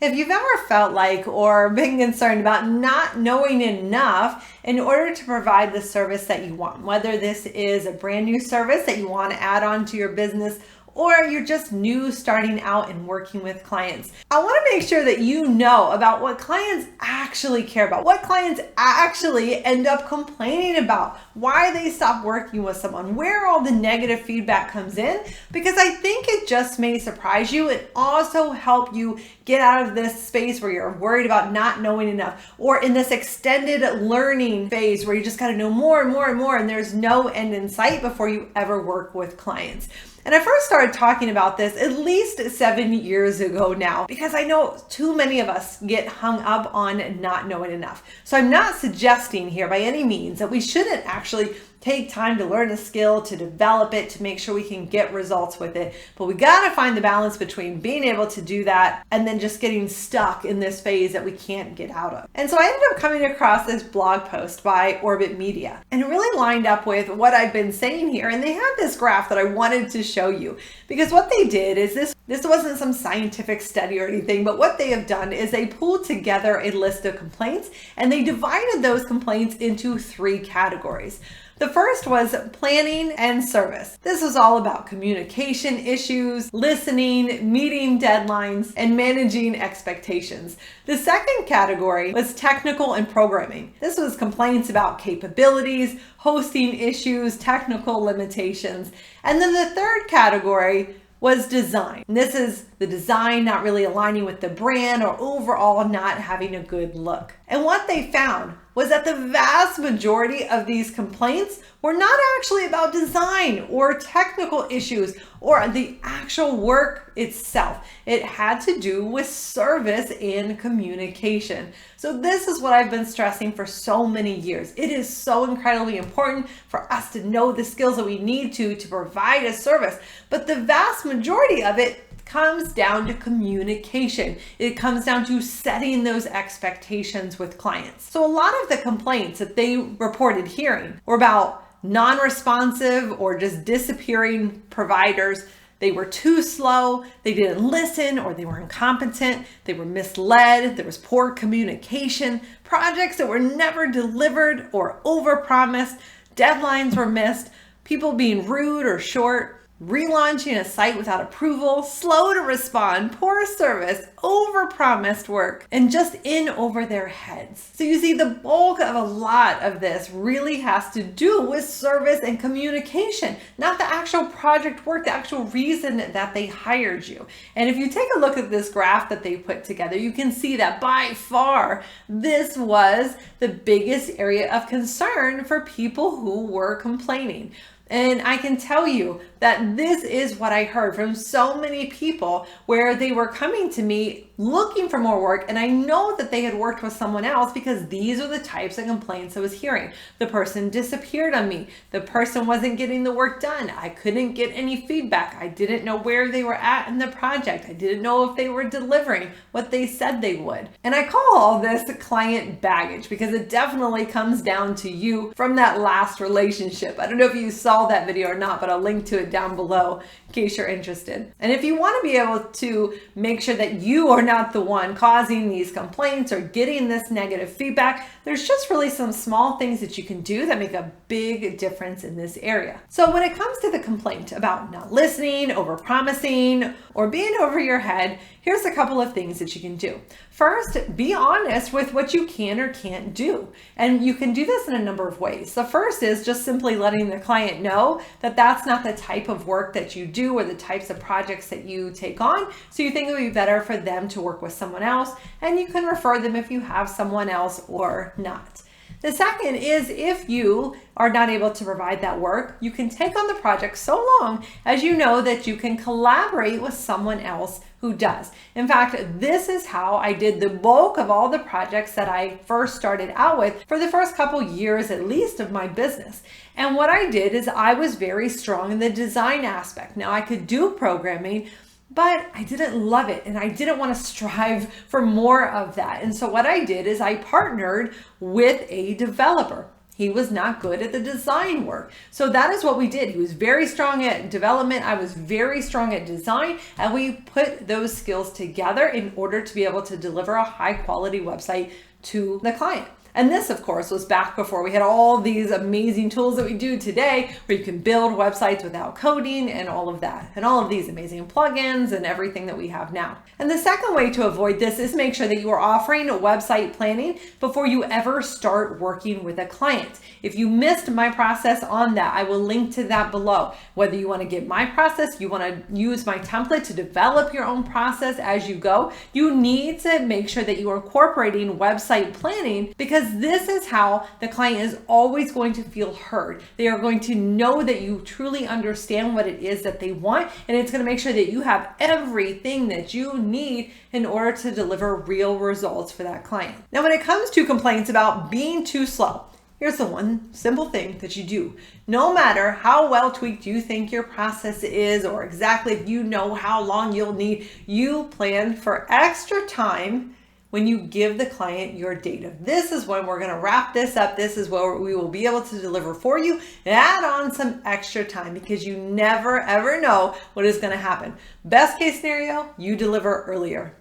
If you've ever felt like or been concerned about not knowing enough in order to provide the service that you want, whether this is a brand new service that you want to add on to your business or you're just new starting out and working with clients, I want to make sure that you know about what clients actually care about, what clients actually end up complaining about, why they stop working with someone, where all the negative feedback comes in, because I think it just may surprise you and also help you get out of this space where you're worried about not knowing enough, or in this extended learning phase where you just got to know more and more and more, and there's no end in sight before you ever work with clients. And I first started talking about this at least 7 years ago now, because I know too many of us get hung up on not knowing enough. So I'm not suggesting here by any means that we shouldn't actually take time to learn a skill, to develop it, to make sure we can get results with it. But we got to find the balance between being able to do that and then just getting stuck in this phase that we can't get out of. And so I ended up coming across this blog post by Orbit Media, and it really lined up with what I've been saying here. And they had this graph that I wanted to show you, because what they did is this wasn't some scientific study or anything, but what they have done is they pulled together a list of complaints and they divided those complaints into 3 categories. The first was planning and service. This was all about communication issues, listening, meeting deadlines, and managing expectations. The second category was technical and programming. This was complaints about capabilities, hosting issues, technical limitations. And then the third category was design. And this is the design not really aligning with the brand or overall not having a good look. And what they found was that the vast majority of these complaints were not actually about design or technical issues or the actual work itself. It had to do with service and communication. So this is what I've been stressing for so many years. It is so incredibly important for us to know the skills that we need to provide a service. But the vast majority of it comes down to communication. It comes down to setting those expectations with clients. So a lot of the complaints that they reported hearing were about non-responsive or just disappearing providers. They were too slow, they didn't listen, or they were incompetent, they were misled, there was poor communication, projects that were never delivered or overpromised, deadlines were missed, people being rude or short, relaunching a site without approval, slow to respond, poor service, overpromised work, and just in over their heads. So you see, the bulk of a lot of this really has to do with service and communication, not the actual project work, the actual reason that they hired you. And if you take a look at this graph that they put together, you can see that by far, this was the biggest area of concern for people who were complaining. And I can tell you that this is what I heard from so many people, where they were coming to me looking for more work. And I know that they had worked with someone else, because these are the types of complaints I was hearing. The person disappeared on me. The person wasn't getting the work done. I couldn't get any feedback. I didn't know where they were at in the project. I didn't know if they were delivering what they said they would. And I call all this client baggage, because it definitely comes down to you from that last relationship. I don't know if you saw that video or not, but I'll link to it down below in case you're interested. And if you want to be able to make sure that you are not the one causing these complaints or getting this negative feedback, there's just really some small things that you can do that make a big difference in this area. So when it comes to the complaint about not listening, overpromising, or being over your head, here's a couple of things that you can do. First, be honest with what you can or can't do. And you can do this in a number of ways. The first is just simply letting the client know that that's not the type of work that you do or the types of projects that you take on. So you think it would be better for them to work with someone else, and you can refer them if you have someone else or not. The second is, if you are not able to provide that work, you can take on the project so long as you know that you can collaborate with someone else who does. In fact, this is how I did the bulk of all the projects that I first started out with for the first couple years at least of my business. And what I did is I was very strong in the design aspect. Now I could do programming, but I didn't love it and I didn't want to strive for more of that. And so what I did is I partnered with a developer. He was not good at the design work. So that is what we did. He was very strong at development. I was very strong at design. And we put those skills together in order to be able to deliver a high quality website to the client. And this, of course, was back before we had all these amazing tools that we do today, where you can build websites without coding and all of that, and all of these amazing plugins and everything that we have now. And the second way to avoid this is make sure that you are offering website planning before you ever start working with a client. If you missed my process on that, I will link to that below. Whether you want to get my process, you want to use my template to develop your own process as you go, you need to make sure that you are incorporating website planning, because this is how the client is always going to feel heard. They are going to know that you truly understand what it is that they want, and it's going to make sure that you have everything that you need in order to deliver real results for that client. Now, when it comes to complaints about being too slow, here's the one simple thing that you do. No matter how well tweaked you think your process is, or exactly if you know how long you'll need, you plan for extra time when you give the client your data. This is when we're gonna wrap this up. This is where we will be able to deliver for you. Add on some extra time, because you never ever know what is gonna happen. Best case scenario, you deliver earlier.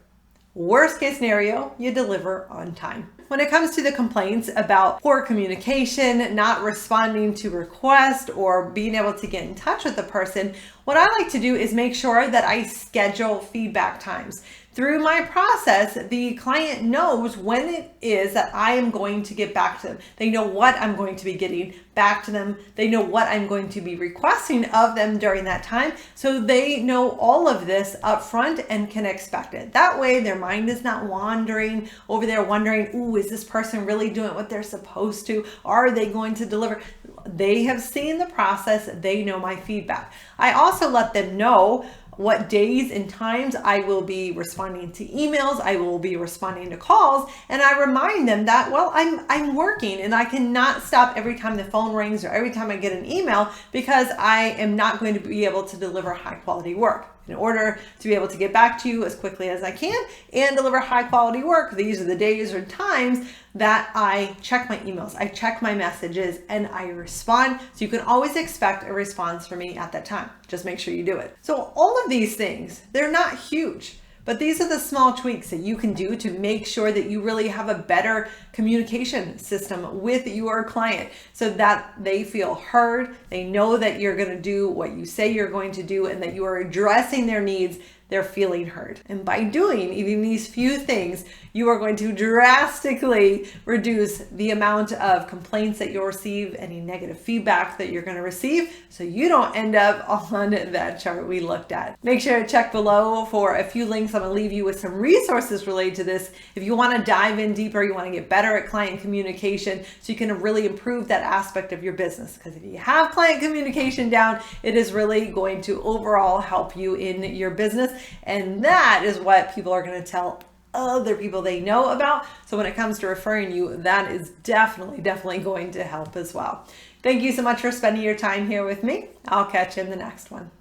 Worst case scenario, you deliver on time. When it comes to the complaints about poor communication, not responding to requests, or being able to get in touch with the person, what I like to do is make sure that I schedule feedback times. Through my process, the client knows when it is that I am going to get back to them. They know what I'm going to be getting back to them. They know what I'm going to be requesting of them during that time. So they know all of this up front and can expect it. That way their mind is not wandering over there wondering, ooh, is this person really doing what they're supposed to? Are they going to deliver? They have seen the process. They know my feedback. I also let them know what days and times I will be responding to emails, I will be responding to calls, and I remind them that, well, I'm working and I cannot stop every time the phone rings or every time I get an email, because I am not going to be able to deliver high quality work. In order to be able to get back to you as quickly as I can and deliver high quality work, these are the days or times that I check my emails, I check my messages, and I respond. So you can always expect a response from me at that time. Just make sure you do it. So all of these things, they're not huge, but these are the small tweaks that you can do to make sure that you really have a better communication system with your client, so that they feel heard, they know that you're going to do what you say you're going to do, and that you are addressing their needs. They're feeling heard. And by doing even these few things, you are going to drastically reduce the amount of complaints that you'll receive, any negative feedback that you're going to receive, so you don't end up on that chart we looked at. Make sure to check below for a few links. I'm going to leave you with some resources related to this. If you want to dive in deeper, you want to get better at client communication so you can really improve that aspect of your business. Because if you have client communication down, it is really going to overall help you in your business. And that is what people are going to tell other people they know about. So when it comes to referring you, that is definitely going to help as well. Thank you so much for spending your time here with me. I'll catch you in the next one.